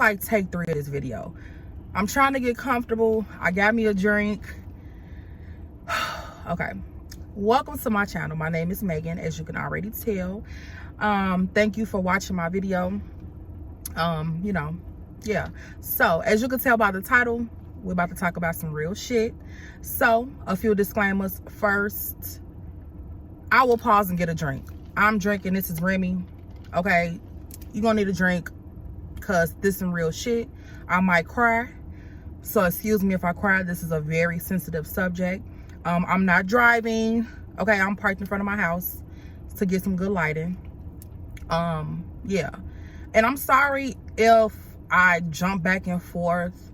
like take 3 of this video. I'm trying to get comfortable. I got me a drink. Okay, welcome to my channel. My name is Megan, as you can already tell. Thank you for watching my video. You know, yeah, so as you can tell by the title, we're about to talk about some real shit. So a few disclaimers. First, I will pause and get a drink. I'm drinking. This is Remy. Okay, you're gonna need a drink because this is some real shit. I might cry, so excuse me if I cry. This is a very sensitive subject. I'm not driving. Okay, I'm parked in front of my house to get some good lighting. Yeah, and I'm sorry if I jump back and forth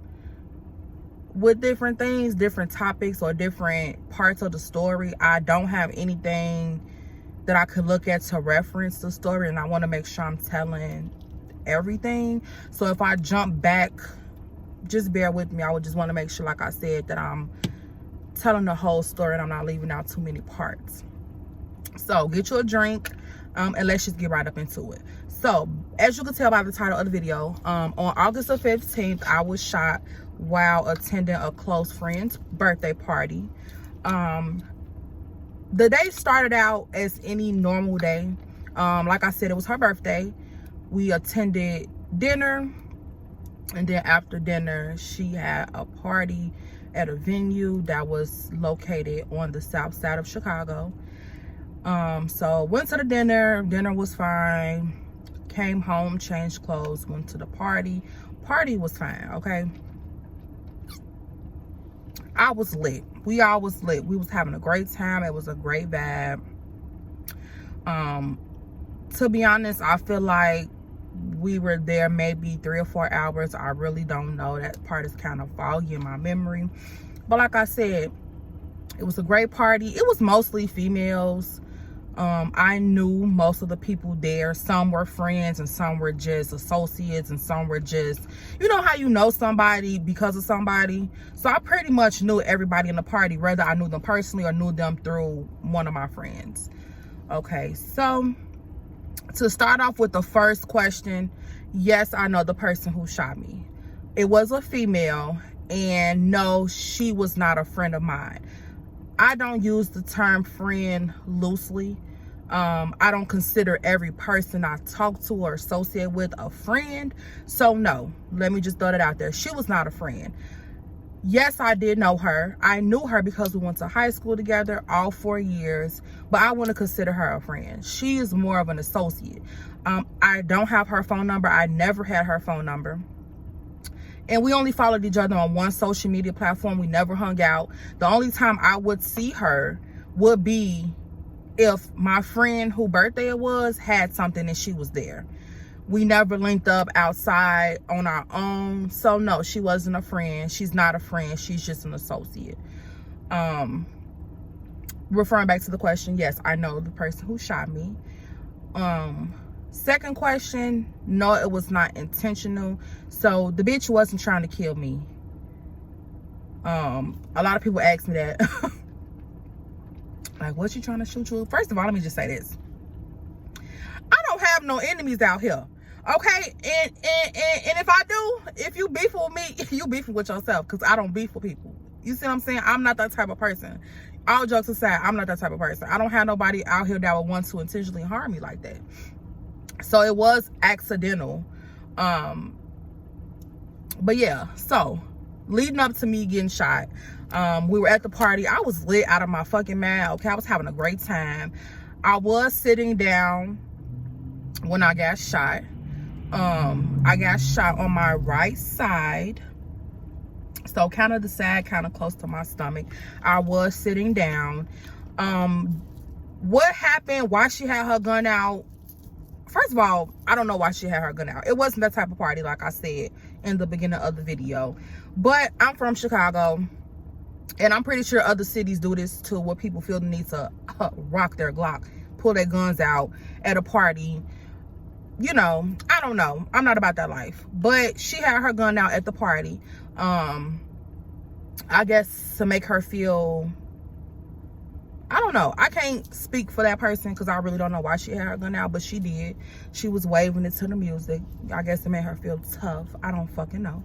with different things, different topics, or different parts of the story. I don't have anything that I could look at to reference the story, and I want to make sure I'm telling everything. So if I jump back, just bear with me. I would just want to make sure, like I said, that I'm telling the whole story and I'm not leaving out too many parts. So get you a drink, and let's just get right up into it. So as you can tell by the title of the video, on August the 15th, I was shot while attending a close friend's birthday party. The day started out as any normal day. Like I said, it was her birthday. We attended dinner, and then after dinner, she had a party at a venue that was located on the south side of Chicago. So went to the dinner. Dinner was fine. Came home, changed clothes, went to the party. Party was fine, okay? I was lit. We all was lit. We was having a great time. It was a great vibe. To be honest, I feel like we were there maybe 3 or 4 hours. I really don't know. That part is kind of foggy in my memory. But like I said, it was a great party. It was mostly females. I knew most of the people there. Some were friends and some were just associates, and some were just, you know how you know somebody because of somebody. So I pretty much knew everybody in the party, whether I knew them personally or knew them through one of my friends. Okay, so to start off with the first question, yes, I know the person who shot me. It was a female, and no, she was not a friend of mine. I don't use the term friend loosely. I don't consider every person I talk to or associate with a friend. So no, let me just throw that out there. She was not a friend. Yes, I did know her. I knew her because we went to high school together all 4 years, but I wouldn't consider her a friend. She is more of an associate. I don't have her phone number. I never had her phone number. And we only followed each other on one social media platform. We never hung out. The only time I would see her would be if my friend whose birthday it was had something and she was there. We never linked up outside on our own. So no, she wasn't a friend. She's not a friend. She's just an associate. Referring back to the question, yes, I know the person who shot me. Second question, no, it was not intentional. So the bitch wasn't trying to kill me. A lot of people ask me that. Like, what you trying to shoot you? First of all, let me just say this. I don't have no enemies out here. Okay? And if I do, if you beef with me, you beefing with yourself, because I don't beef with people. You see what I'm saying? I'm not that type of person. All jokes aside, I'm not that type of person. I don't have nobody out here that would want to intentionally harm me like that. So it was accidental. But yeah, so leading up to me getting shot, we were at the party. I was lit out of my fucking mind. Okay, I was having a great time. I was sitting down when I got shot. I got shot on my right side, so kind of the side, kind of close to my stomach. I was sitting down. What happened? Why she had her gun out? First of all, I don't know why she had her gun out. It wasn't that type of party, like I said in the beginning of the video. But I'm from Chicago, and I'm pretty sure other cities do this too, where people feel the need to rock their Glock, pull their guns out at a party. You know, I don't know. I'm not about that life. But she had her gun out at the party. I guess to make her feel, I don't don't know. I can't speak for that person because I really don't know why she had her gun out, but she did. She was waving it to the music. I guess it made her feel tough. I don't fucking know.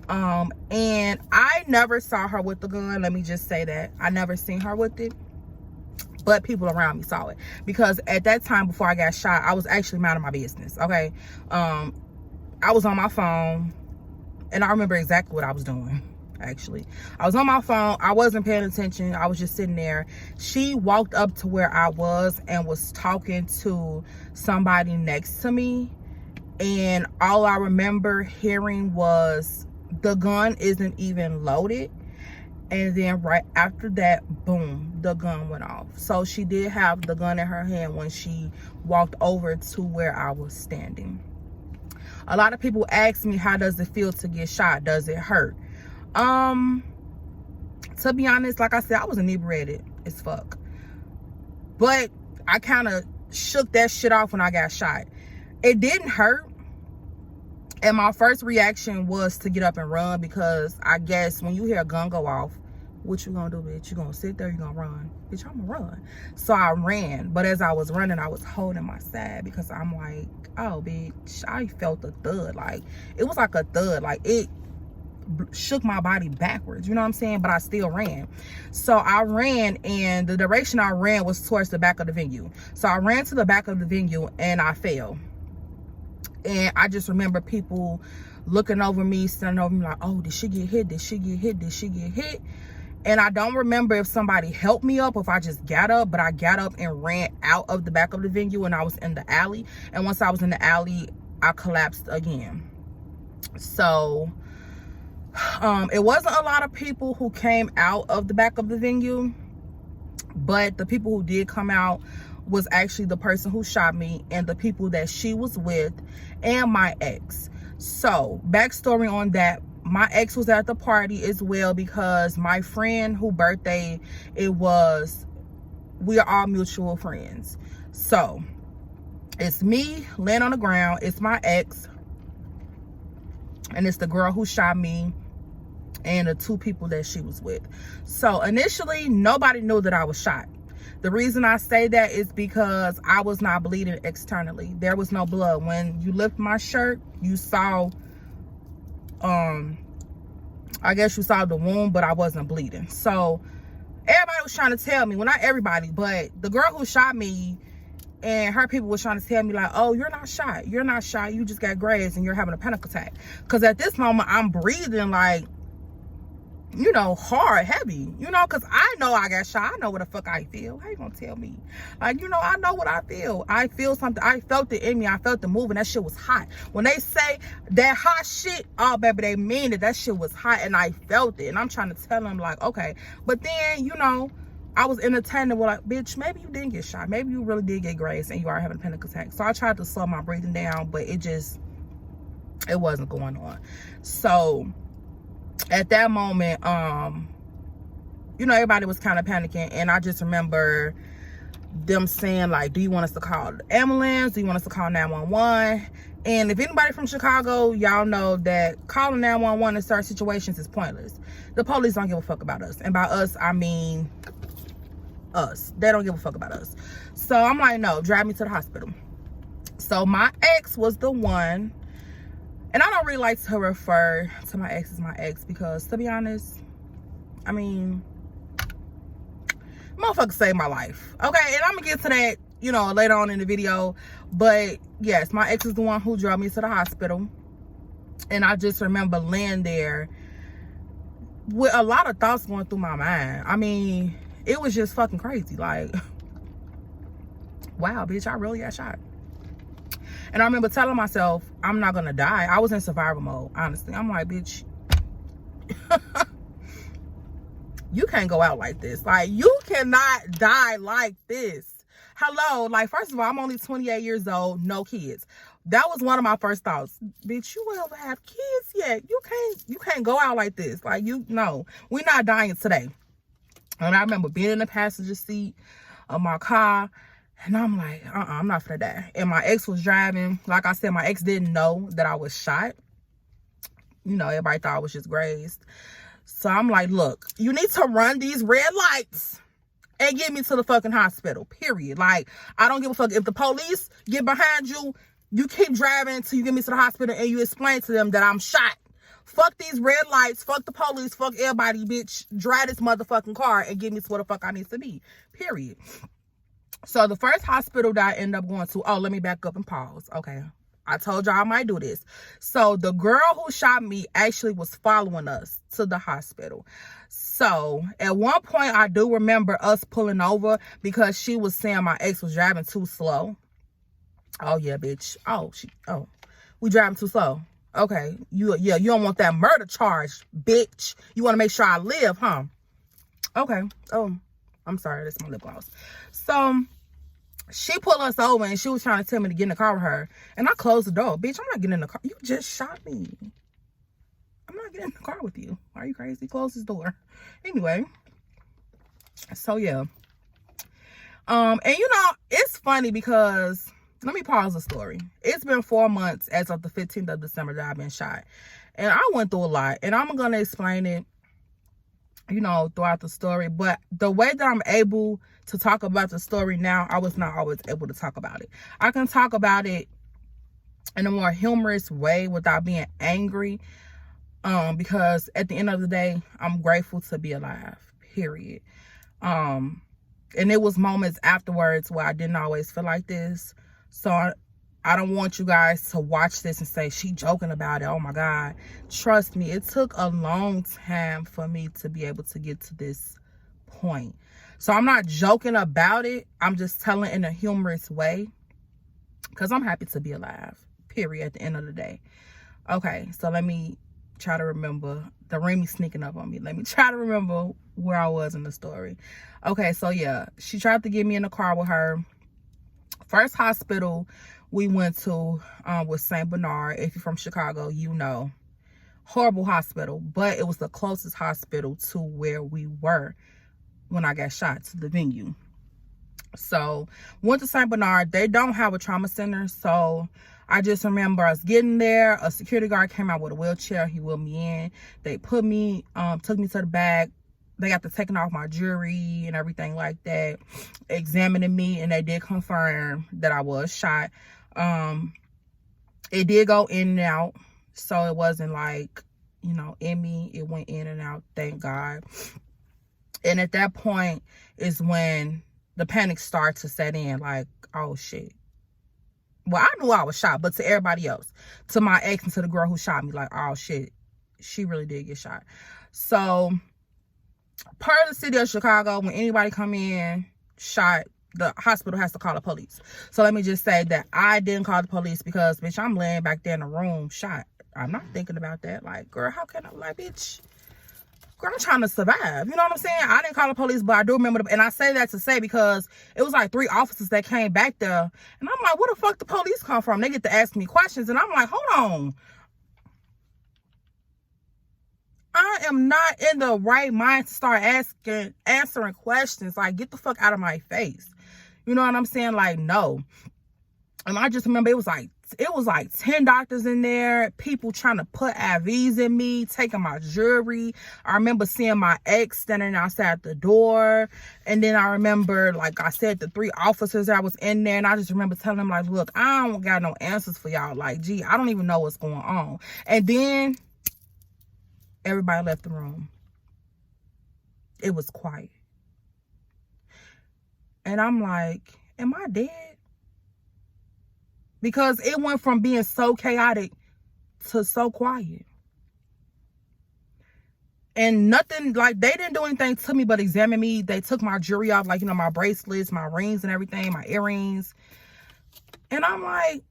And I never saw her with the gun. Let me just say that. I never seen her with it. But people around me saw it. Because at that time, before I got shot, I was actually minding my business, okay? I was on my phone. And I remember exactly what I was doing, actually. I was on my phone. I wasn't paying attention. I was just sitting there. She walked up to where I was and was talking to somebody next to me. And all I remember hearing was, the gun isn't even loaded. And then right after that, boom, the gun went off. So she did have the gun in her hand when she walked over to where I was standing. A lot of people ask me, how does it feel to get shot? Does it hurt? To be honest, like I said, I was inebriated as fuck. But I kind of shook that shit off when I got shot. It didn't hurt. And my first reaction was to get up and run, because I guess when you hear a gun go off, what you gonna do, bitch? You gonna sit there, you gonna run? Bitch, I'm gonna run. So I ran. But as I was running, I was holding my side, because I'm like, oh, bitch, I felt a thud. Like, it was like a thud. Like, it shook my body backwards. You know what I'm saying? But I still ran. So I ran, and the direction I ran was towards the back of the venue. So I ran to the back of the venue, and I fell. And I just remember people looking over me, standing over me like, oh, did she get hit? Did she get hit? Did she get hit? And I don't remember if somebody helped me up, if I just got up, but I got up and ran out of the back of the venue, and I was in the alley. And once I was in the alley, I collapsed again. So it wasn't a lot of people who came out of the back of the venue, but the people who did come out was actually the person who shot me and the people that she was with and my ex. So backstory on that, my ex was at the party as well, because my friend whose birthday it was, we are all mutual friends. So it's me laying on the ground, it's my ex, and it's the girl who shot me and the two people that she was with. So initially, nobody knew that I was shot. The reason I say that is because I was not bleeding externally. There was no blood. When you lift my shirt, you saw, I guess you saw the wound, but I wasn't bleeding. So everybody was trying to tell me, well, not everybody, but the girl who shot me and her people was trying to tell me like, oh, you're not shot. You're not shot. You just got grazed and you're having a panic attack. Because at this moment, I'm breathing like, you know, hard, heavy, you know, because I know I got shot. I know what the fuck I feel. How you gonna tell me? Like, you know, I know what I feel. I feel something. I felt it in me. I felt the moving. That shit was hot. When they say that hot shit, oh, baby, they mean it. That shit was hot, and I felt it. And I'm trying to tell them, like, okay. But then, you know, I was entertaining with like, bitch, maybe you didn't get shot. Maybe you really did get grazed and you are having a panic attack. So I tried to slow my breathing down, but it wasn't going on. So at that moment, you know, everybody was kind of panicking, and I just remember them saying like, do you want us to call the ambulance? Do you want us to call 911? And if anybody from Chicago, y'all know that calling 911 in certain situations is pointless. The police don't give a fuck about us. And by us, I mean us. They don't give a fuck about us. So I'm like, no, drive me to the hospital. So my ex was the one. And I don't really like to refer to my ex as my ex, because to be honest, I mean, motherfucker saved my life. Okay, and I'm gonna get to that, you know, later on in the video. But yes, my ex is the one who drove me to the hospital. And I just remember laying there with a lot of thoughts going through my mind. I mean, it was just fucking crazy. Like, wow, bitch, I really got shot. And I remember telling myself, I'm not gonna die. I was in survival mode, honestly. I'm like, bitch, you can't go out like this. Like, you cannot die like this. Hello, like, first of all, I'm only 28 years old, no kids. That was one of my first thoughts. Bitch, you will have kids yet. You can't go out like this. Like, no, we're not dying today. And I remember being in the passenger seat of my car, and I'm like, I'm not finna die. And my ex was driving. Like I said, my ex didn't know that I was shot. You know, everybody thought I was just grazed. So I'm like, look, you need to run these red lights and get me to the fucking hospital, period. Like, I don't give a fuck. If the police get behind you, you keep driving until you get me to the hospital and you explain to them that I'm shot. Fuck these red lights. Fuck the police. Fuck everybody, bitch. Drive this motherfucking car and get me to where the fuck I need to be, period. So the first hospital that I ended up going to, oh, let me back up and pause. Okay. I told y'all I might do this. So the girl who shot me actually was following us to the hospital. So at one point, I do remember us pulling over because she was saying my ex was driving too slow. Oh, yeah, bitch. We driving too slow. Okay. You don't want that murder charge, bitch. You want to make sure I live, huh? Okay. Oh, I'm sorry. That's my lip gloss. So she pulled us over and she was trying to tell me to get in the car with her. And I closed the door. Bitch, I'm not getting in the car. You just shot me. I'm not getting in the car with you. Are you crazy? Close this door. Anyway. So, yeah. And, you know, it's funny because, let me pause the story. It's been 4 months as of the 15th of December that I've been shot. And I went through a lot. And I'm going to explain it, you know, throughout the story. But the way that I'm able to talk about the story now, I was not always able to talk about it. I can talk about it in a more humorous way without being angry. Because at the end of the day, I'm grateful to be alive, period. And it was moments afterwards where I didn't always feel like this. So I don't want you guys to watch this and say, she joking about it. Oh my God. Trust me, it took a long time for me to be able to get to this point. So I'm not joking about it. I'm just telling in a humorous way because I'm happy to be alive, period, at the end of the day. Okay, so let me try to remember. The Remy sneaking up on me. Let me try to remember where I was in the story. Okay, so yeah, she tried to get me in the car with her. First hospital we went to was St. Bernard. If you're from Chicago, you know. Horrible hospital, but it was the closest hospital to where we were when I got shot, to the venue. So went to St. Bernard. They don't have a trauma center, so I just remember us getting there. A security guard came out with a wheelchair. He wheeled me in. They put me, took me to the back. They got to taking off my jewelry and everything like that, examining me, and they did confirm that I was shot. It did go in and out, so it wasn't like, you know, in me. It went in and out, thank God. And at that point is when the panic started to set in, like, oh shit. Well, I knew I was shot, but to everybody else, to my ex and to the girl who shot me, like, oh shit, she really did get shot. So per the city of Chicago, when anybody come in shot, the hospital has to call the police. So let me just say that I didn't call the police because, bitch, I'm laying back there in the room shot. I'm not thinking about that. Like, girl, how can I, like, bitch, girl, I'm trying to survive. You know what I'm saying? I didn't call the police, but I do remember, and I say that to say because it was like 3 officers that came back there. And I'm like, where the fuck the police come from? They get to ask me questions. And I'm like, hold on. I am not in the right mind to start answering questions. Like, get the fuck out of my face. You know what I'm saying? Like, no. And I just remember it was like 10 doctors in there, people trying to put IVs in me, taking my jewelry. I remember seeing my ex standing outside the door. And then I remember, like I said, the 3 officers that was in there. And I just remember telling them, like, look, I don't got no answers for y'all. Like, gee, I don't even know what's going on. And then everybody left the room. It was quiet. And I'm like, am I dead? Because it went from being so chaotic to so quiet. And nothing, like, they didn't do anything to me but examine me. They took my jewelry off, like, you know, my bracelets, my rings and everything, my earrings. And I'm like,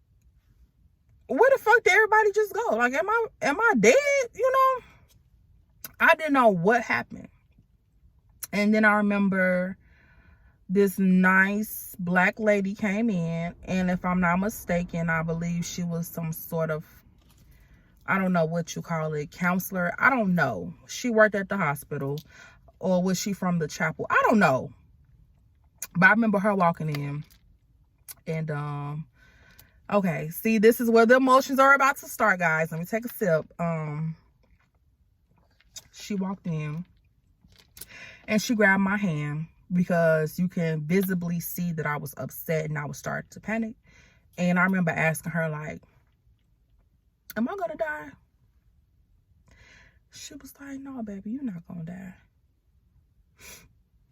where the fuck did everybody just go? Like, am I dead? You know? I didn't know what happened. And then I remember this nice black lady came in, and if I'm not mistaken, I believe she was some sort of, I don't know what you call it, counselor. I don't know. She worked at the hospital, or was she from the chapel? I don't know. But I remember her walking in, and okay, see, this is where the emotions are about to start, guys. Let me take a sip. She walked in, and she grabbed my hand. because you can visibly see that I was upset and I was starting to panic. And I remember asking her, like, am I gonna die? She was like, no, baby, you're not gonna die.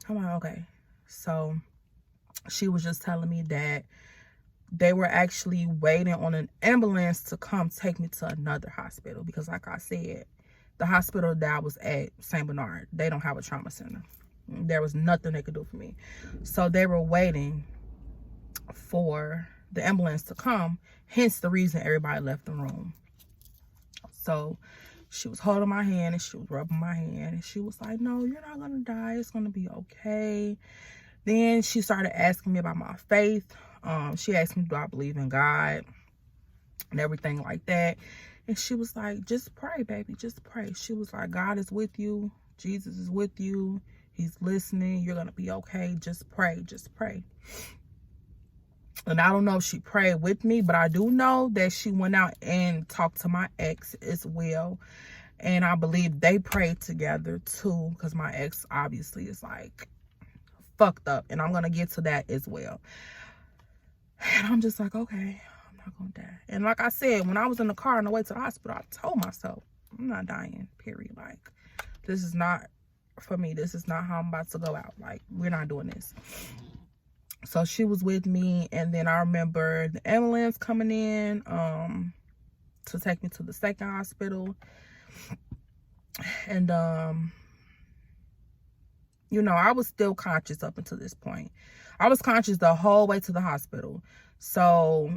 I'm like, okay. So she was just telling me that they were actually waiting on an ambulance to come take me to another hospital, because like I said, the hospital that I was at, St. Bernard, they don't have a trauma center. There was nothing they could do for me. So they were waiting for the ambulance to come, hence the reason everybody left the room. So she was holding my hand and she was rubbing my hand, and she was like, no, you're not gonna die, it's gonna be okay. Then she started asking me about my faith. She asked me, do I believe in God and everything like that. And she was like, just pray, baby, just pray. She was like, God is with you, Jesus is with you, he's listening, you're gonna be okay, just pray, just pray. And I don't know if she prayed with me, but I do know that she went out and talked to my ex as well. And I believe they prayed together too, because my ex obviously is like fucked up. And I'm going to get to that as well. And I'm just like, okay, I'm not going to die. And like I said, when I was in the car on the way to the hospital, I told myself, I'm not dying, period. Like, this is not for me. This is not how I'm about to go out. Like, we're not doing this. So she was with me, and then I remember the ambulance coming in to take me to the second hospital. And you know, I was still conscious up until this point. I was conscious the whole way to the hospital. So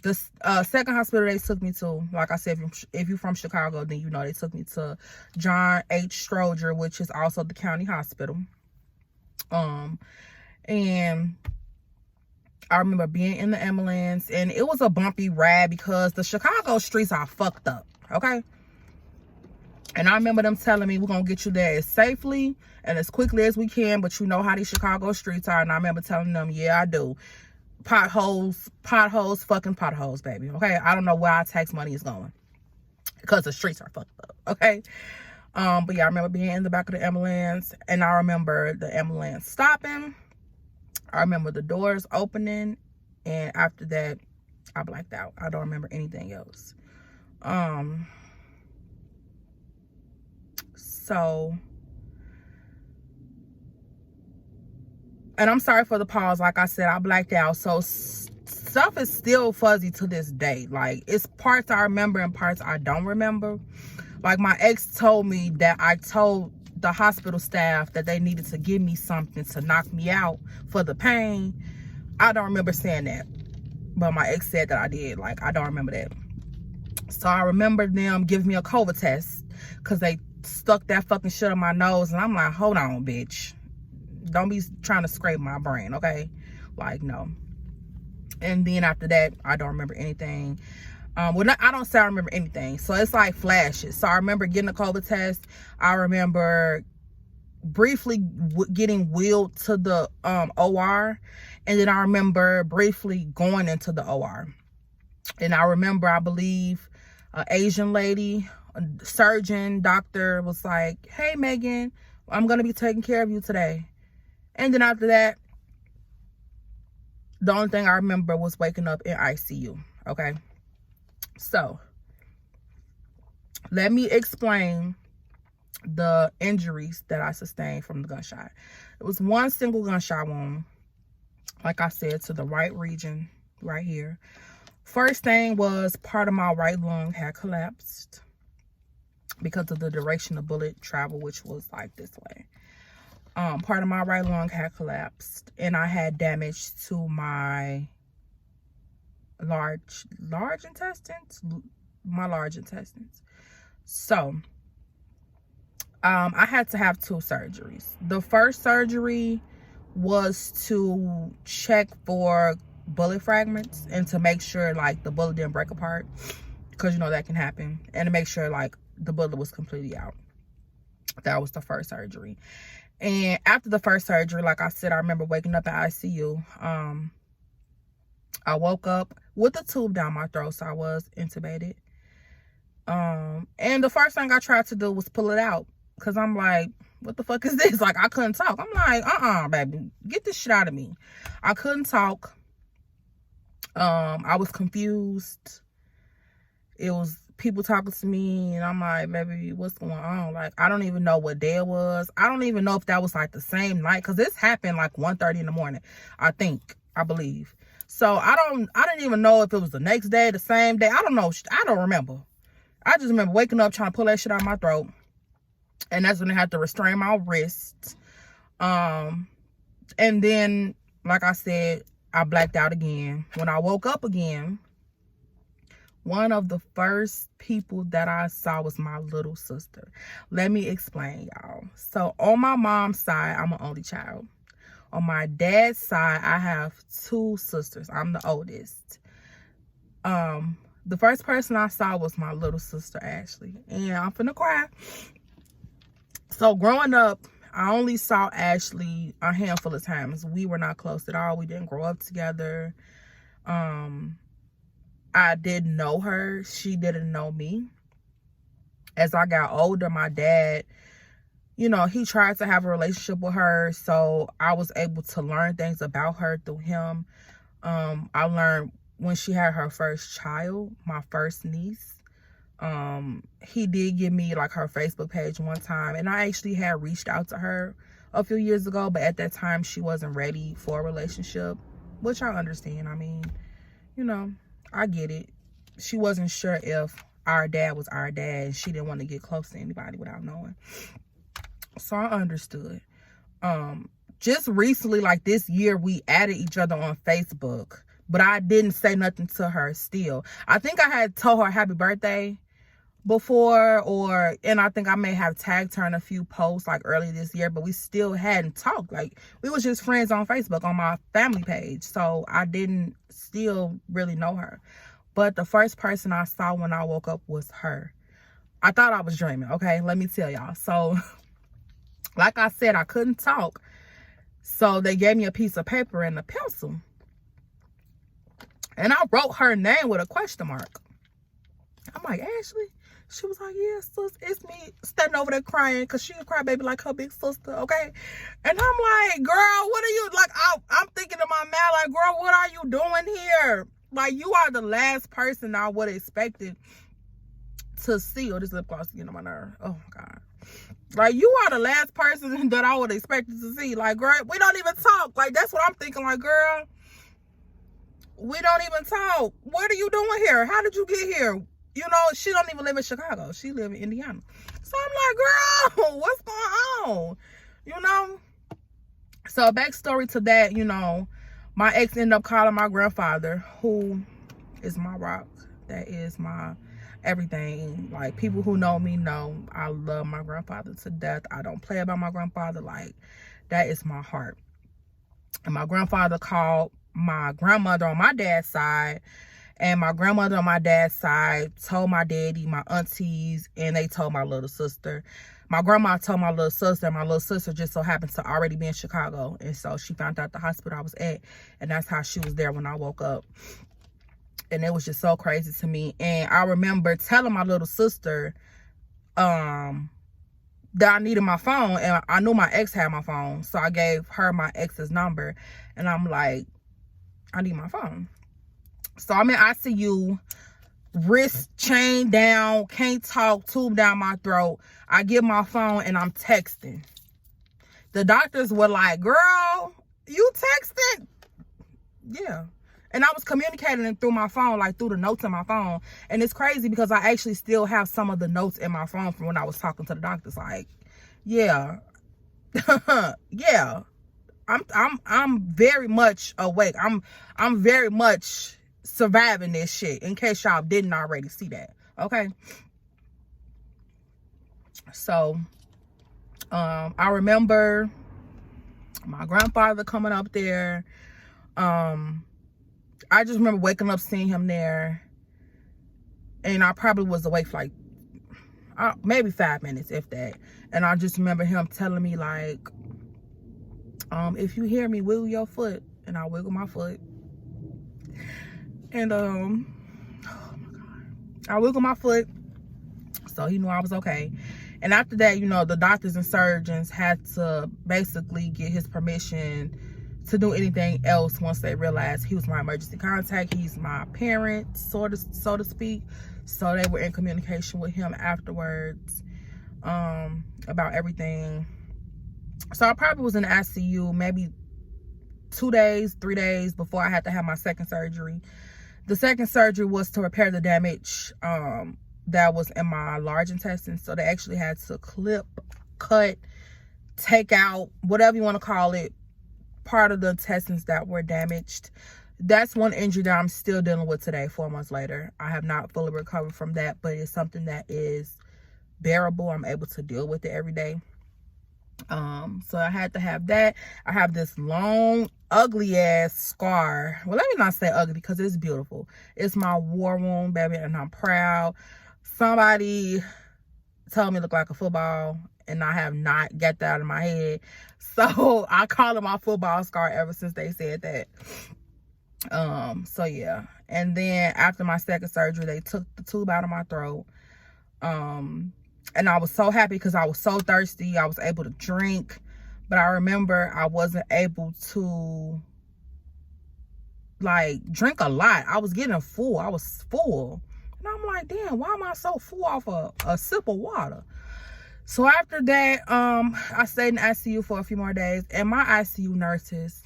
the second hospital they took me to, like I said, if you're from Chicago, then you know they took me to John H. Stroger, which is also the county hospital. And I remember being in the ambulance, and it was a bumpy ride because the Chicago streets are fucked up, okay? And I remember them telling me, we're going to get you there as safely and as quickly as we can, but you know how these Chicago streets are. And I remember telling them, yeah, I do. Potholes, fucking potholes, baby, okay? I don't know where our tax money is going, because the streets are fucked up, okay? But yeah, I remember being in the back of the ambulance, and I remember the ambulance stopping. I remember the doors opening, and after that, I blacked out. I don't remember anything else. So, and I'm sorry for the pause. Like I said, I blacked out. So stuff is still fuzzy to this day. Like, it's parts I remember and parts I don't remember. Like, my ex told me that I told the hospital staff that they needed to give me something to knock me out for the pain. I don't remember saying that, but my ex said that I did. Like, I don't remember that. So I remember them giving me a COVID test because they stuck that fucking shit on my nose, and I'm like, hold on, bitch, don't be trying to scrape my brain, okay? Like, no. And then after that, I don't remember anything. Well, I don't say I remember anything. So it's like flashes. So I remember getting a COVID test. I remember briefly getting wheeled to the OR. And then I remember briefly going into the OR. And I remember, I believe, an Asian lady, a surgeon, doctor was like, hey, Megan, I'm going to be taking care of you today. And then after that, the only thing I remember was waking up in ICU, okay? So, let me explain the injuries that I sustained from the gunshot. It was one single gunshot wound, like I said, to the right region, right here. First thing was part of my right lung had collapsed because of the direction the bullet traveled, which was like this way. Part of my right lung had collapsed, and I had damage to my large intestines, my large intestines. So I had to have 2 surgeries. The first surgery was to check for bullet fragments and to make sure like the bullet didn't break apart, because you know that can happen, and to make sure like the bullet was completely out. That was the first surgery. And after the first surgery, like I said, I remember waking up at ICU. I woke up with a tube down my throat, so I was intubated. And the first thing I tried to do was pull it out, because I'm like, what the fuck is this? Like, I couldn't talk. I'm like, baby, get this shit out of me. I couldn't talk. I was confused. It was people talking to me, and I'm like, baby, what's going on? Like, I don't even know what day it was. I don't even know if that was like the same night, because this happened like 1:30 in the morning, I believe. So I didn't even know if it was the next day, the same day. I don't know. I don't remember. I just remember waking up trying to pull that shit out of my throat, and that's when I had to restrain my wrist. And then, like I said, I blacked out again. When I woke up again, one of the first people that I saw was my little sister. Let me explain, y'all. So on my mom's side, I'm an only child. On my dad's side, I have 2 sisters. I'm the oldest. The first person I saw was my little sister, Ashley. And I'm finna cry. So growing up, I only saw Ashley a handful of times. We were not close at all. We didn't grow up together. I didn't know her. She didn't know me. As I got older, my dad, you know, he tried to have a relationship with her. So I was able to learn things about her through him. I learned when she had her first child, my first niece. He did give me like her Facebook page one time, and I actually had reached out to her a few years ago, but at that time she wasn't ready for a relationship, which I understand. I mean, you know, I get it. She wasn't sure if our dad was our dad, and she didn't want to get close to anybody without knowing. So I understood. Just recently, like this year, we added each other on Facebook, but I didn't say nothing to her still. I think I had told her happy birthday before, and I think I may have tagged her in a few posts like early this year, but we still hadn't talked. Like, we was just friends on Facebook on my family page, so I didn't still really know her. But the first person I saw when I woke up was her. I thought I was dreaming, okay? Let me tell y'all. So, like I said, I couldn't talk, so they gave me a piece of paper and a pencil, and I wrote her name with a question mark. I'm like, Ashley? She was like, yeah, sis, it's me, standing over there crying, because she a crybaby like her big sister, okay? And I'm like, girl, what are you, like, I'm thinking in my mind, like, girl, what are you doing here? Like, you are the last person I would have expected to see. Oh, this lip gloss is getting on my nerve. Oh, my God. Like, you are the last person that I would have expected to see. Like, girl, we don't even talk. Like, that's what I'm thinking. Like, girl, we don't even talk. What are you doing here? How did you get here? You know, she don't even live in Chicago. She live in Indiana. So I'm like, girl, what's going on? You know? So backstory to that, you know, my ex ended up calling my grandfather, who is my rock. That is my everything. Like, people who know me know I love my grandfather to death. I don't play about my grandfather. Like, that is my heart. And my grandfather called my grandmother on my dad's side, and my grandmother on my dad's side told my daddy, my aunties, and they told my little sister. My grandma told my little sister, and my little sister just so happens to already be in Chicago. And so she found out the hospital I was at, and that's how she was there when I woke up. And it was just so crazy to me. And I remember telling my little sister that I needed my phone, and I knew my ex had my phone. So I gave her my ex's number, and I'm like, I need my phone. So I'm in ICU, wrist chain down, can't talk, tube down my throat. I get my phone and I'm texting. The doctors were like, girl, you texting? Yeah. And I was communicating through my phone, like through the notes in my phone. And it's crazy because I actually still have some of the notes in my phone from when I was talking to the doctors. Like, yeah. Yeah. I'm very much awake. I'm very much surviving this shit, in case y'all didn't already see that. Okay. So I remember my grandfather coming up there. I just remember waking up, seeing him there, and I probably was awake for like maybe 5 minutes, if that. And I just remember him telling me, like, if you hear me, wiggle your foot. And I wiggle my foot. And oh my God, I wiggled my foot, so he knew I was okay. And after that, you know, the doctors and surgeons had to basically get his permission to do anything else once they realized he was my emergency contact. He's my parent, so to speak. So they were in communication with him afterwards about everything. So I probably was in the ICU maybe 2 days, 3 days before I had to have my second surgery. The second surgery was to repair the damage that was in my large intestine. So they actually had to clip, cut, take out, whatever you want to call it, part of the intestines that were damaged. That's one injury that I'm still dealing with today, 4 months later. I have not fully recovered from that, but it's something that is bearable. I'm able to deal with it every day. So I had to have that. I have this long, ugly ass scar. Well, let me not say ugly because it's beautiful. It's my war wound, baby, and I'm proud. Somebody told me it looked like a football, and I have not got that out of my head. So I call it my football scar ever since they said that. So yeah. And then after my second surgery, they took the tube out of my throat. And I was so happy because I was so thirsty. I was able to drink. But I remember I wasn't able to, like, drink a lot. I was getting full. I was full. And I'm like, damn, why am I so full off a sip of water? So after that, I stayed in ICU for a few more days. And my ICU nurses,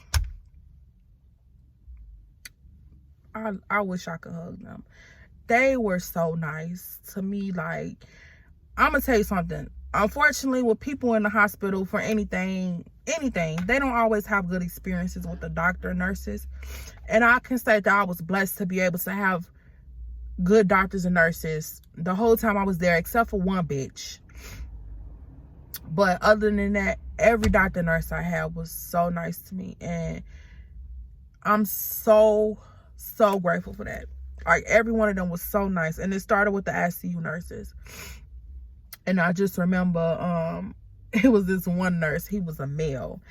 I wish I could hug them. They were so nice to me. Like, I'm gonna tell you something. Unfortunately, with people in the hospital for anything, they don't always have good experiences with the doctor and nurses. And I can say that I was blessed to be able to have good doctors and nurses the whole time I was there, except for one bitch. But other than that, every doctor and nurse I had was so nice to me. And I'm so grateful for that. Like, every one of them was so nice. And it started with the ICU nurses. And I just remember, it was this one nurse. He was a male.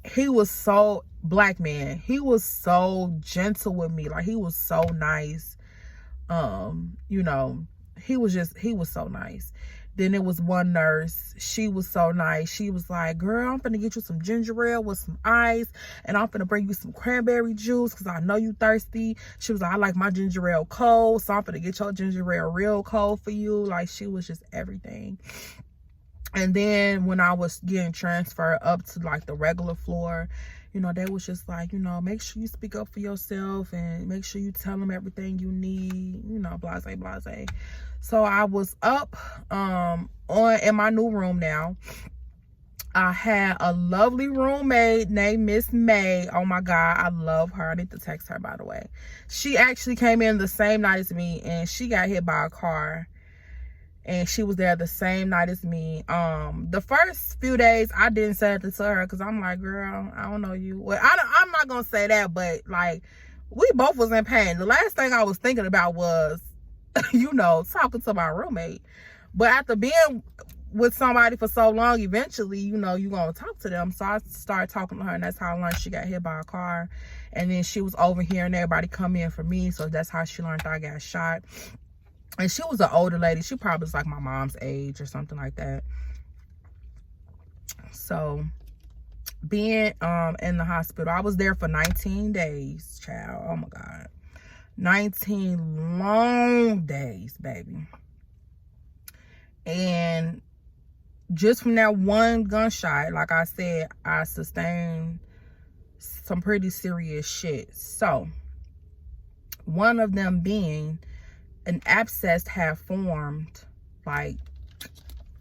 He was so, black man. He was so gentle with me. Like, he was so nice. You know, he was so nice. Then there was one nurse. She was so nice. She was like, girl, I'm finna get you some ginger ale with some ice. And I'm finna bring you some cranberry juice because I know you thirsty. She was like, I like my ginger ale cold. So I'm finna get your ginger ale real cold for you. Like, she was just everything. And then when I was getting transferred up to, like, the regular floor, you know, they was just like, you know, make sure you speak up for yourself and make sure you tell them everything you need, you know, blase, blase. So I was up in my new room now. I had a lovely roommate named Miss May. Oh my God, I love her. I need to text her, by the way. She actually came in the same night as me, and she got hit by a car. And she was there the same night as me. The first few days, I didn't say it to her because I'm like, girl, I don't know you. Well, I'm not going to say that, but, like, we both was in pain. The last thing I was thinking about was, you know, talking to my roommate. But after being with somebody for so long, eventually, you know, you're going to talk to them. So I started talking to her, and that's how I learned she got hit by a car. And then she was over here, and everybody come in for me. So that's how she learned I got shot. And she was an older lady. She probably was like my mom's age or something like that. So being in the hospital, I was there for 19 days, child. Oh my God. 19 long days, baby. And just from that one gunshot, like I said, I sustained some pretty serious shit. So one of them being an abscess had formed, like,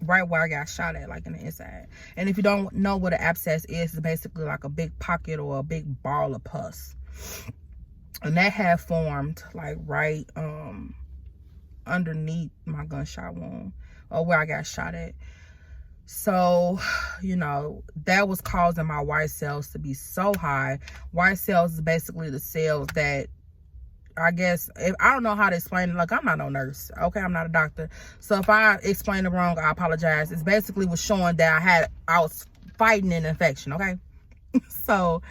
right where I got shot at, like in the inside. And if you don't know what an abscess is, it's basically like a big pocket or a big ball of pus. And that had formed, like, right underneath my gunshot wound, or where I got shot at. So, you know, that was causing my white cells to be so high. White cells is basically the cells that, I guess, I don't know how to explain it. Like, I'm not no nurse, okay? I'm not a doctor. So if I explain it wrong, I apologize. It's basically was showing that I was fighting an infection, okay? So,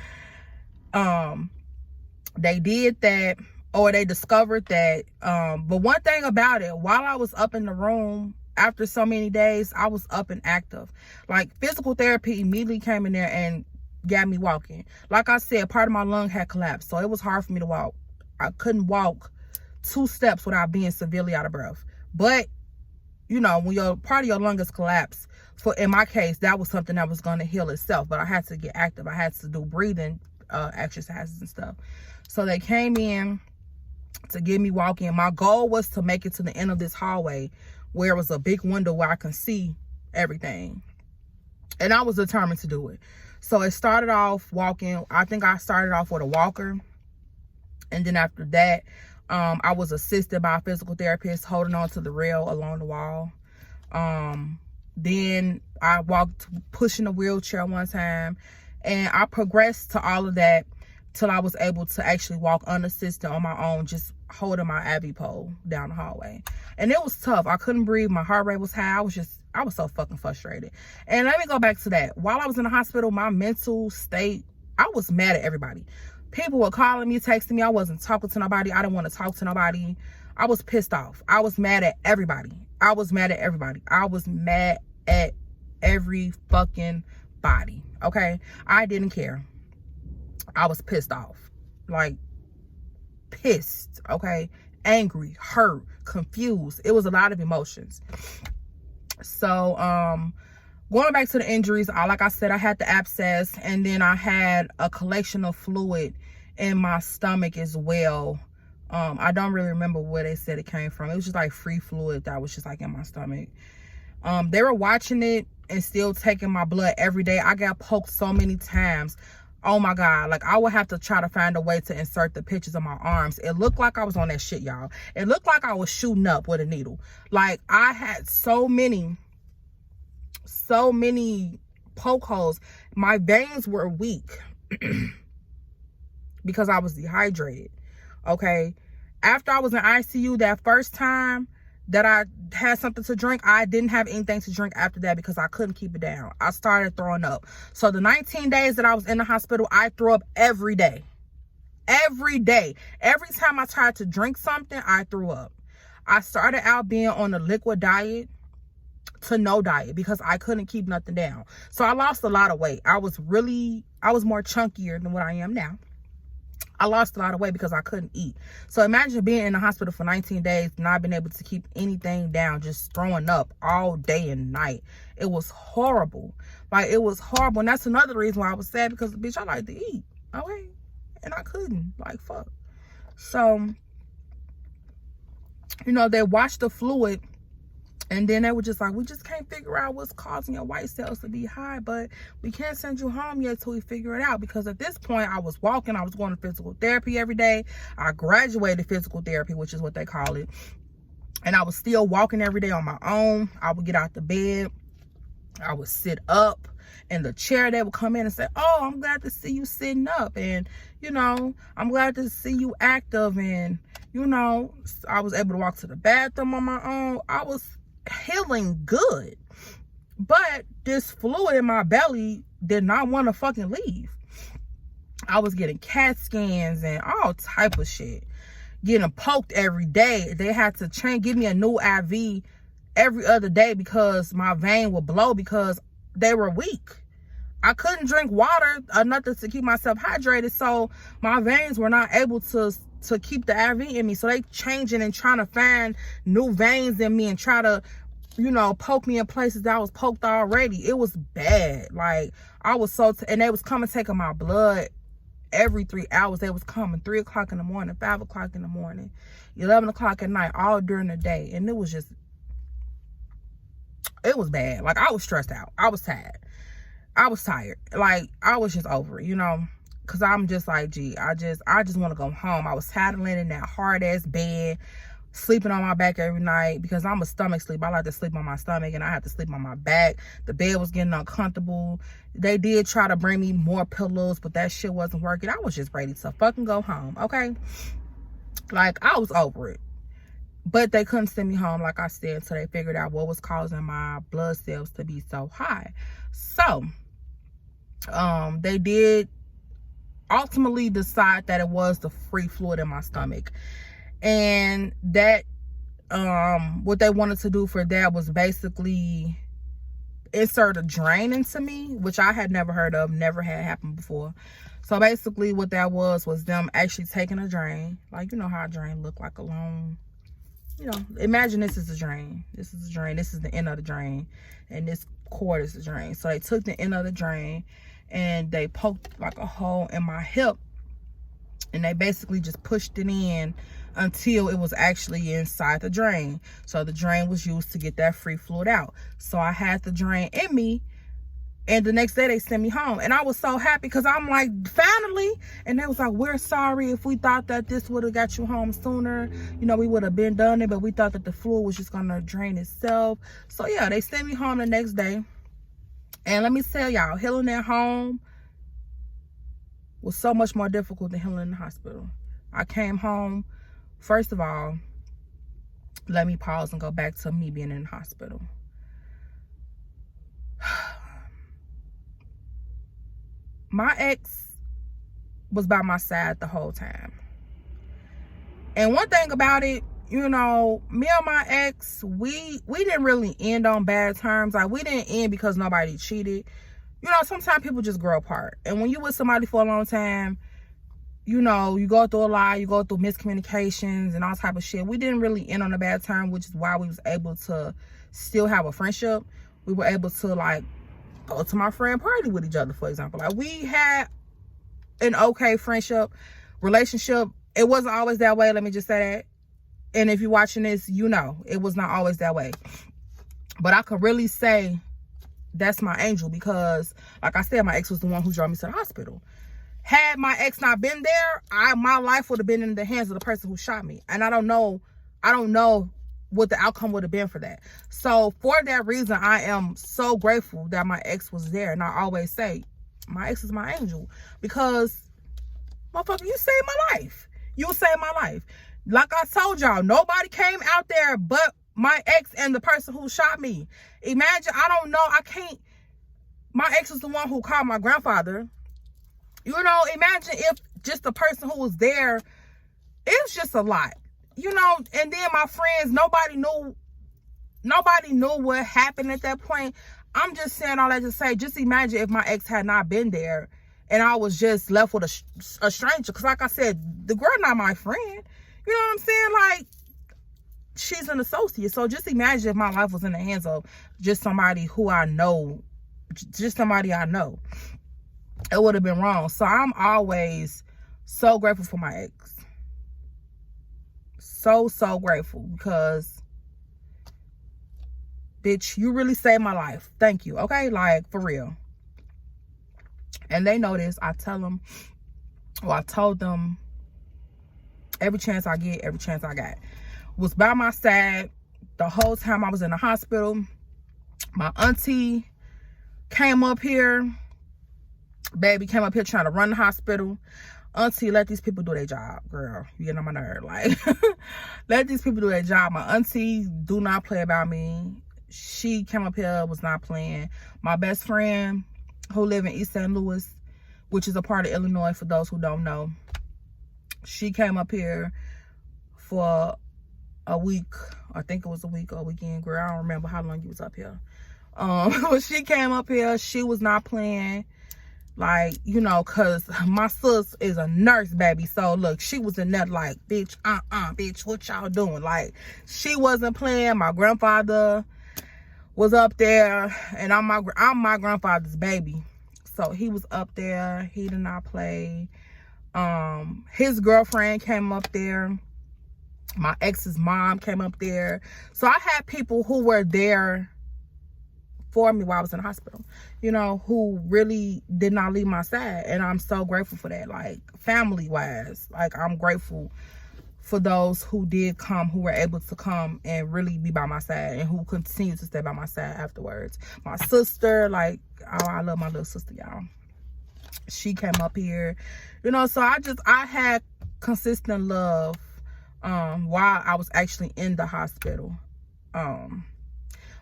they did that, or they discovered that. But one thing about it, while I was up in the room, after so many days, I was up and active. Like, physical therapy immediately came in there and got me walking. Like I said, part of my lung had collapsed, so it was hard for me to walk. I couldn't walk 2 steps without being severely out of breath. But, you know, when your part of your lung is collapsed, in my case, that was something that was going to heal itself. But I had to get active. I had to do breathing exercises and stuff. So they came in to get me walking. My goal was to make it to the end of this hallway where it was a big window where I can see everything. And I was determined to do it. So it started off walking. I think I started off with a walker. And then after that, I was assisted by a physical therapist holding on to the rail along the wall. Then I walked pushing a wheelchair one time. And I progressed to all of that till I was able to actually walk unassisted on my own, just holding my IV pole down the hallway. And it was tough. I couldn't breathe. My heart rate was high. I was so fucking frustrated. And let me go back to that. While I was in the hospital, my mental state, I was mad at everybody. People were calling me, texting me. I wasn't talking to nobody. I didn't want to talk to nobody. I was pissed off. I was mad at everybody. I was mad at everybody. I was mad at every fucking body. Okay? I didn't care. I was pissed off. Like, pissed. Okay? Angry, hurt, confused. It was a lot of emotions. So, going back to the injuries, like I said, I had the abscess, and then I had a collection of fluid in my stomach as well. I don't really remember where they said it came from. It was just like free fluid that was just like in my stomach. They were watching it and still taking my blood every day. I got poked so many times. Oh my God. Like, I would have to try to find a way to insert the pictures of my arms. It looked like I was on that shit, y'all. It looked like I was shooting up with a needle. Like, I had so many poke holes. My veins were weak because I was dehydrated. Okay. After I was in ICU that first time that I had something to drink, I didn't have anything to drink after that because I couldn't keep it down. I started throwing up. So the 19 days that I was in the hospital, I threw up every day. Every day. Every time I tried to drink something, I threw up. I started out being on a liquid diet to no diet because I couldn't keep nothing down. So I lost a lot of weight. I was more chunkier than what I am now. I lost a lot of weight because I couldn't eat. So imagine being in the hospital for 19 days, not being able to keep anything down, just throwing up all day and night. It was horrible. Like, it was horrible. And that's another reason why I was sad, because, bitch, I like to eat. Okay? And I couldn't. Like, fuck. So, you know, they watched the fluid. And then they were just like, we just can't figure out what's causing your white cells to be high, but we can't send you home yet till we figure it out. Because at this point, I was walking. I was going to physical therapy every day. I graduated physical therapy, which is what they call it. And I was still walking every day on my own. I would get out the bed. I would sit up in the chair. They would come in and say, oh, I'm glad to see you sitting up. And, you know, I'm glad to see you active. And, you know, I was able to walk to the bathroom on my own. I was healing good, but this fluid in my belly did not want to fucking leave. I was getting CAT scans and all type of shit, getting poked every day. They had to give me a new IV every other day because my vein would blow because they were weak. I couldn't drink water or nothing to keep myself hydrated, so my veins were not able to keep the IV in me. So they changing and trying to find new veins in me and try to, you know, poke me in places that I was poked already. It was bad. Like, I was so, and they was coming taking my blood every 3 hours. They was coming 3 o'clock in the morning, 5 o'clock in the morning, 11 o'clock at night, all during the day. And it was bad. Like, I was stressed out. I was tired. Like, I was just over it, you know. Cause I'm just like, gee, I just want to go home. I was tired of laying in that hard ass bed, sleeping on my back every night because I'm a stomach sleep. I like to sleep on my stomach and I had to sleep on my back. The bed was getting uncomfortable. They did try to bring me more pillows, but that shit wasn't working. I was just ready to fucking go home. Okay. Like, I was over it, but they couldn't send me home, like I said, until they figured out what was causing my blood cells to be so high. So, they did ultimately decide that it was the free fluid in my stomach, and that what they wanted to do for that was basically insert a drain into me, which I had never heard of, never had happened before. So basically what that was them actually taking a drain, like, you know how a drain look, like a long, you know, imagine this is a drain. This is a drain. This is the end of the drain. And this cord is the drain. So they took the end of the drain and they poked like a hole in my hip. And they basically just pushed it in until it was actually inside the drain. So the drain was used to get that free fluid out. So I had the drain in me. And the next day they sent me home. And I was so happy because I'm like, finally. And they was like, we're sorry if we thought that this would have got you home sooner. You know, we would have been done it, but we thought that the fluid was just going to drain itself. So yeah, they sent me home the next day. And let me tell y'all, healing at home was so much more difficult than healing in the hospital. I came home, first of all, let me pause and go back to me being in the hospital. My ex was by my side the whole time. And one thing about it, you know, me and my ex, we didn't really end on bad terms. Like, we didn't end because nobody cheated. You know, sometimes people just grow apart. And when you with somebody for a long time, you know, you go through a lot, you go through miscommunications and all type of shit. We didn't really end on a bad term, which is why we was able to still have a friendship. We were able to, like, go to my friend party with each other, for example. Like, we had an okay friendship, relationship. It wasn't always that way, let me just say that. And if you're watching this, you know, it was not always that way. But I could really say that's my angel because, like I said, my ex was the one who drove me to the hospital. Had my ex not been there, my life would have been in the hands of the person who shot me. And I don't know what the outcome would have been for that. So for that reason, I am so grateful that my ex was there. And I always say, my ex is my angel. Because, motherfucker, you saved my life. You saved my life. Like I told y'all, nobody came out there but my ex and the person who shot me. Imagine, I don't know, I can't. My ex was the one who called my grandfather. You know, imagine if just the person who was there, it was just a lot. You know, and then my friends, nobody knew what happened at that point. I'm just saying all that to say, just imagine if my ex had not been there and I was just left with a stranger. Because like I said, the girl not my friend. You know what I'm saying? Like, she's an associate. So just imagine if my life was in the hands of just somebody who I know, just somebody I know. It would have been wrong. So I'm always so grateful for my ex. So grateful because, bitch, you really saved my life. Thank you. Okay? Like, for real. And they know this. I tell them, or I told them, every chance I get, every chance I got. Was by my side the whole time I was in the hospital. My auntie came up here. Baby came up here trying to run the hospital. Auntie, let these people do their job, girl. You get on my nerve. Like, let these people do their job. My auntie do not play about me. She came up here, was not playing. My best friend, who live in East St. Louis, which is a part of Illinois for those who don't know. She came up here for a week. I think it was a week or a weekend, girl. I don't remember how long you was up here. When she came up here, she was not playing. Like, you know, because my sis is a nurse, baby. So, look, she was in there like, bitch, bitch, what y'all doing? Like, she wasn't playing. My grandfather was up there, and I'm my grandfather's baby. So, he was up there. He did not play. His girlfriend came up there. My ex's mom came up there. So, I had people who were there for me while I was in the hospital, you know, who really did not leave my side. And I'm so grateful for that. Like, family wise, like, I'm grateful for those who did come, who were able to come and really be by my side and who continue to stay by my side afterwards. My sister, like, oh, I love my little sister, y'all. She came up here, you know, so I had consistent love while I was actually in the hospital.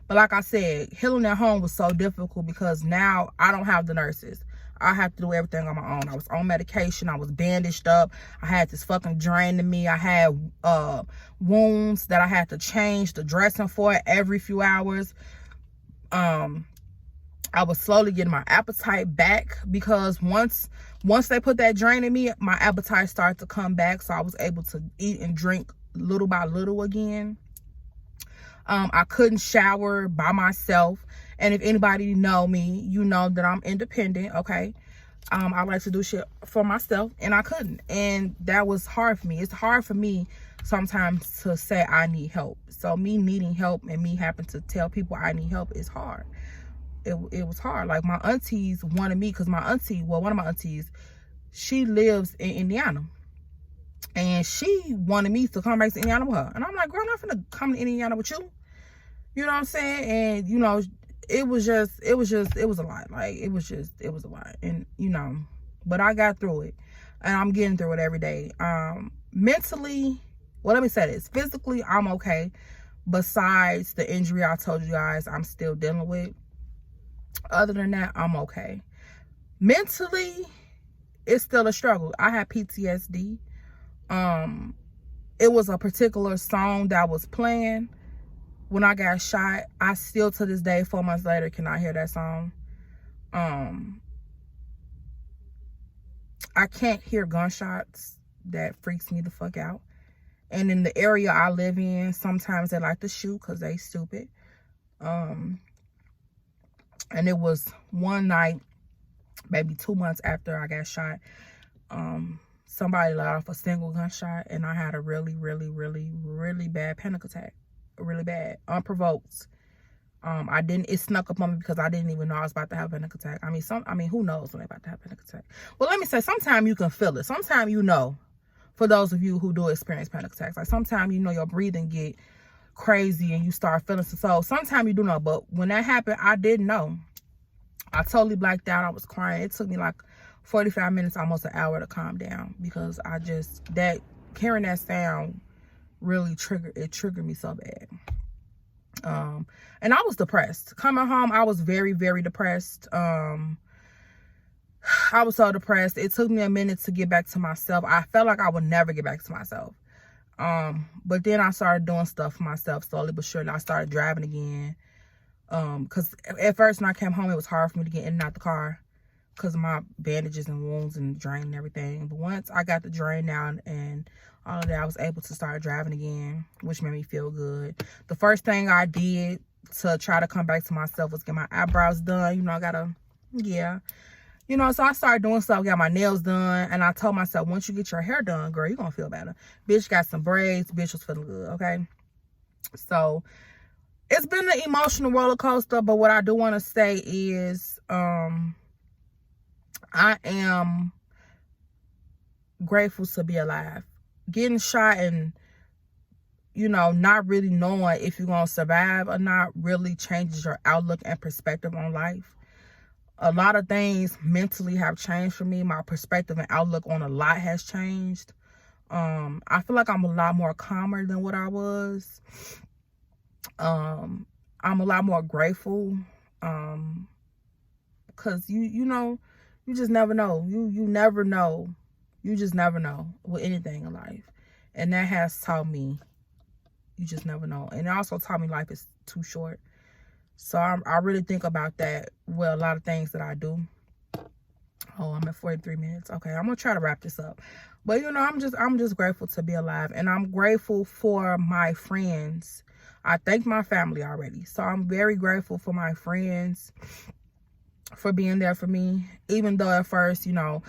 But like I said, healing at home was so difficult because now I don't have the nurses. I had to do everything on my own. I was on medication. I was bandaged up. I had this fucking drain in me. I had wounds that I had to change the dressing for every few hours. I was slowly getting my appetite back, because once they put that drain in me, my appetite started to come back. So I was able to eat and drink little by little again. I couldn't shower by myself. And if anybody know me, you know that I'm independent, okay? I like to do shit for myself, and I couldn't. And that was hard for me. It's hard for me sometimes to say I need help. So me needing help and me having to tell people I need help is hard. It was hard. Like, my aunties wanted me, because my auntie, well, one of my aunties, she lives in Indiana. And she wanted me to come back to Indiana with her. And I'm like, girl, I'm not finna come to Indiana with you. You know what I'm saying? And, you know, it was a lot. Like, it was a lot. And, you know, but I got through it. And I'm getting through it every day. Mentally, well, let me say this. Physically, I'm okay. Besides the injury I told you guys I'm still dealing with. Other than that, I'm okay. Mentally, it's still a struggle. I had PTSD. It was a particular song that was playing when I got shot. I still, to this day, 4 months later, cannot hear that song. I can't hear gunshots. That freaks me the fuck out. And in the area I live in, sometimes they like to shoot because they stupid. And it was one night, maybe 2 months after I got shot, somebody let off a single gunshot, and I had a really, really, really, really bad panic attack. Really bad. Unprovoked. It snuck up on me because I didn't even know I was about to have a panic attack. I mean, who knows when they're about to have a panic attack? Well, let me say, sometimes you can feel it. Sometimes you know, for those of you who do experience panic attacks, like sometimes you know your breathing get crazy and you start feeling so. Sometimes you do know, but when that happened, I didn't know. I totally blacked out. I was crying. It took me like 45 minutes, almost an hour to calm down, because hearing that sound really triggered me so bad. And I was depressed. Coming home, I was very, very depressed. I was so depressed. It took me a minute to get back to myself. I felt like I would never get back to myself. But then I started doing stuff for myself slowly but surely. I started driving again. Because at first when I came home, it was hard for me to get in and out the car because of my bandages and wounds and drain and everything. But once I got the drain down and all of that, I was able to start driving again, which made me feel good. The first thing I did to try to come back to myself was get my eyebrows done. You know, you know, so I started doing stuff, got my nails done, and I told myself, once you get your hair done, girl, you're gonna feel better. Bitch got some braids, bitch was feeling good, okay? So it's been an emotional roller coaster, but what I do want to say is I am grateful to be alive. Getting shot and, you know, not really knowing if you're going to survive or not really changes your outlook and perspective on life. A lot of things mentally have changed for me. My perspective and outlook on a lot has changed. I feel like I'm a lot more calmer than what I was. I'm a lot more grateful. Because you know, you just never know. You never know. You just never know with anything in life. And that has taught me, you just never know. And it also taught me life is too short. So I really think about that with a lot of things that I do. Oh, I'm at 43 minutes. Okay, I'm gonna try to wrap this up. But you know, I'm just grateful to be alive, and I'm grateful for my friends. I thank my family already. So I'm very grateful for my friends for being there for me. Even though at first, you know,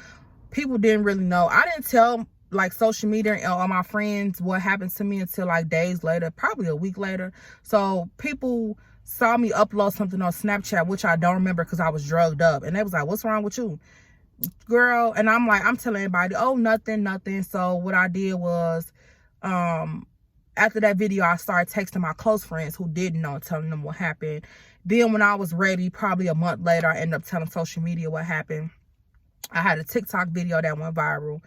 people didn't really know. I didn't tell like social media and all my friends what happened to me until like days later, probably a week later. So people saw me upload something on Snapchat, which I don't remember because I was drugged up. And they was like, what's wrong with you, girl? And I'm like, I'm telling everybody, oh, nothing. So what I did was, after that video, I started texting my close friends who didn't know, telling them what happened. Then when I was ready, probably a month later, I ended up telling social media what happened. I had a TikTok video that went viral,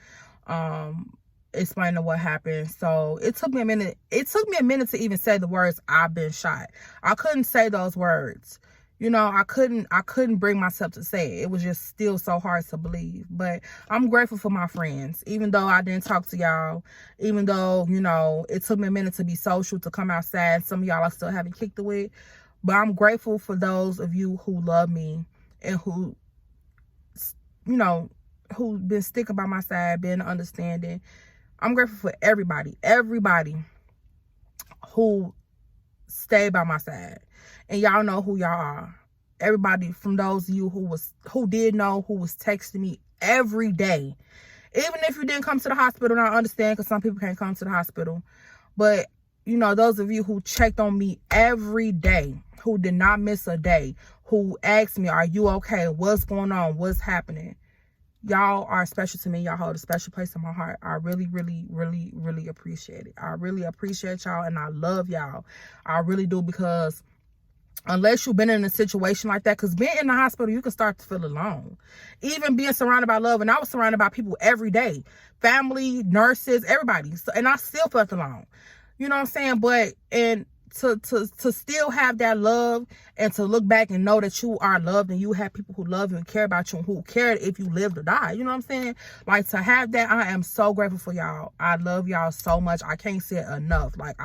explaining what happened. So it took me a minute. It took me a minute to even say the words, I've been shot. I couldn't say those words. you know, I couldn't bring myself to say it. It was just still so hard to believe. But I'm grateful for my friends, even though I didn't talk to y'all, even though, you know, it took me a minute to be social, to come outside. Some of y'all I still haven't kicked it with. But I'm grateful for those of you who love me and who, you know, who've been sticking by my side, been understanding. I'm grateful for everybody who stayed by my side. And y'all know who y'all are. Everybody, from those of you who did know, who was texting me every day. Even if you didn't come to the hospital, and I understand because some people can't come to the hospital. But, you know, those of you who checked on me every day, who did not miss a day, who asked me, are you okay? What's going on? What's happening? Y'all are special to me. Y'all hold a special place in my heart. I really, really, really, really appreciate it. I really appreciate y'all, and I love y'all. I really do, because unless you've been in a situation like that, because being in the hospital, you can start to feel alone. Even being surrounded by love, and I was surrounded by people every day. Family, nurses, everybody. So, and I still felt alone. You know what I'm saying? But, and to still have that love, and to look back and know that you are loved, and you have people who love you and care about you, and who care if you live or die. You know what I'm saying? Like, to have that, I am so grateful for y'all. I love y'all so much. I can't say it enough. Like,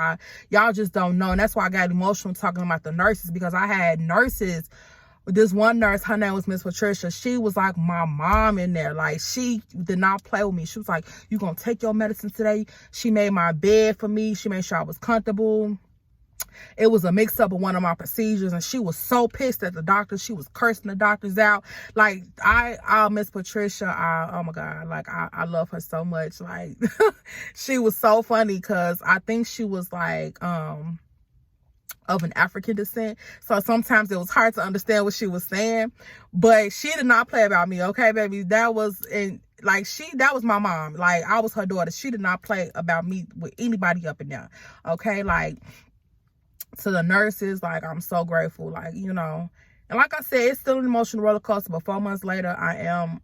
y'all just don't know. And that's why I got emotional talking about the nurses, because I had nurses. This one nurse, her name was Miss Patricia. She was like my mom in there. Like, she did not play with me. She was like, you gonna take your medicine today? She made my bed for me. She made sure I was comfortable. It was a mix-up of one of my procedures, and she was so pissed at the doctor. She was cursing the doctors out. Like, I Miss Patricia, oh my God, like, I love her so much. Like, she was so funny, because I think she was like, of an African descent. So sometimes it was hard to understand what she was saying, but she did not play about me. Okay, baby, that was that was my mom. Like, I was her daughter. She did not play about me with anybody up in there. Okay, like, to the nurses, like, I'm so grateful. Like, you know, and like I said, it's still an emotional roller coaster, but 4 months later, I'm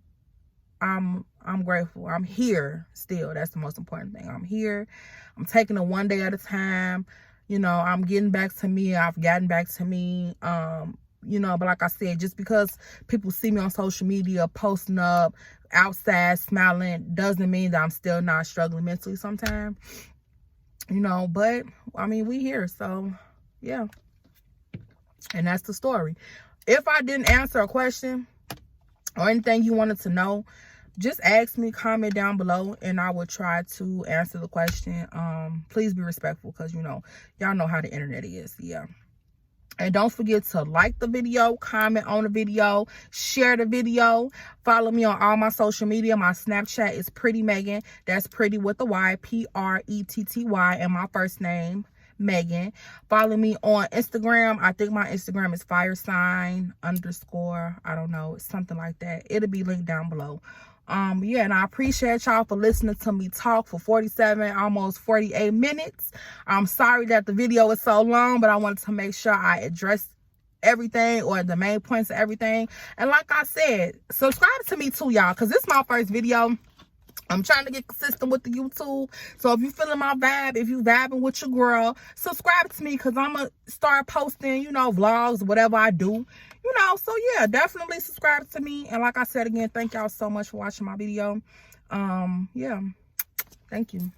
grateful. I'm here still. That's the most important thing. I'm here. I'm taking it one day at a time. You know, I'm getting back to me. I've gotten back to me. You know, but like I said, just because people see me on social media posting up, outside, smiling, doesn't mean that I'm still not struggling mentally sometimes. You know, but I mean, we here, so yeah. And that's the story. If I didn't answer a question or anything you wanted to know, just ask me, comment down below, and I will try to answer the question. Please be respectful, because, you know, y'all know how the internet is. Yeah. And don't forget to like the video, comment on the video, share the video. Follow me on all my social media. My Snapchat is Pretty Megan. That's Pretty with a Y, Pretty, and my first name, Megan. Follow me on Instagram. I think my Instagram is firesign_. I don't know. It's something like that. It'll be linked down below. Yeah, and I appreciate y'all for listening to me talk for 47, almost 48 minutes. I'm sorry that the video is so long, but I wanted to make sure I addressed everything, or the main points of everything. And like I said, subscribe to me too, y'all, because this is my first video. I'm trying to get consistent with the YouTube. So if you feeling my vibe, if you vibing with your girl, subscribe to me, because I'm going to start posting, you know, vlogs, whatever I do. You know, so yeah, definitely subscribe to me. And like I said again, thank y'all so much for watching my video. Yeah, thank you.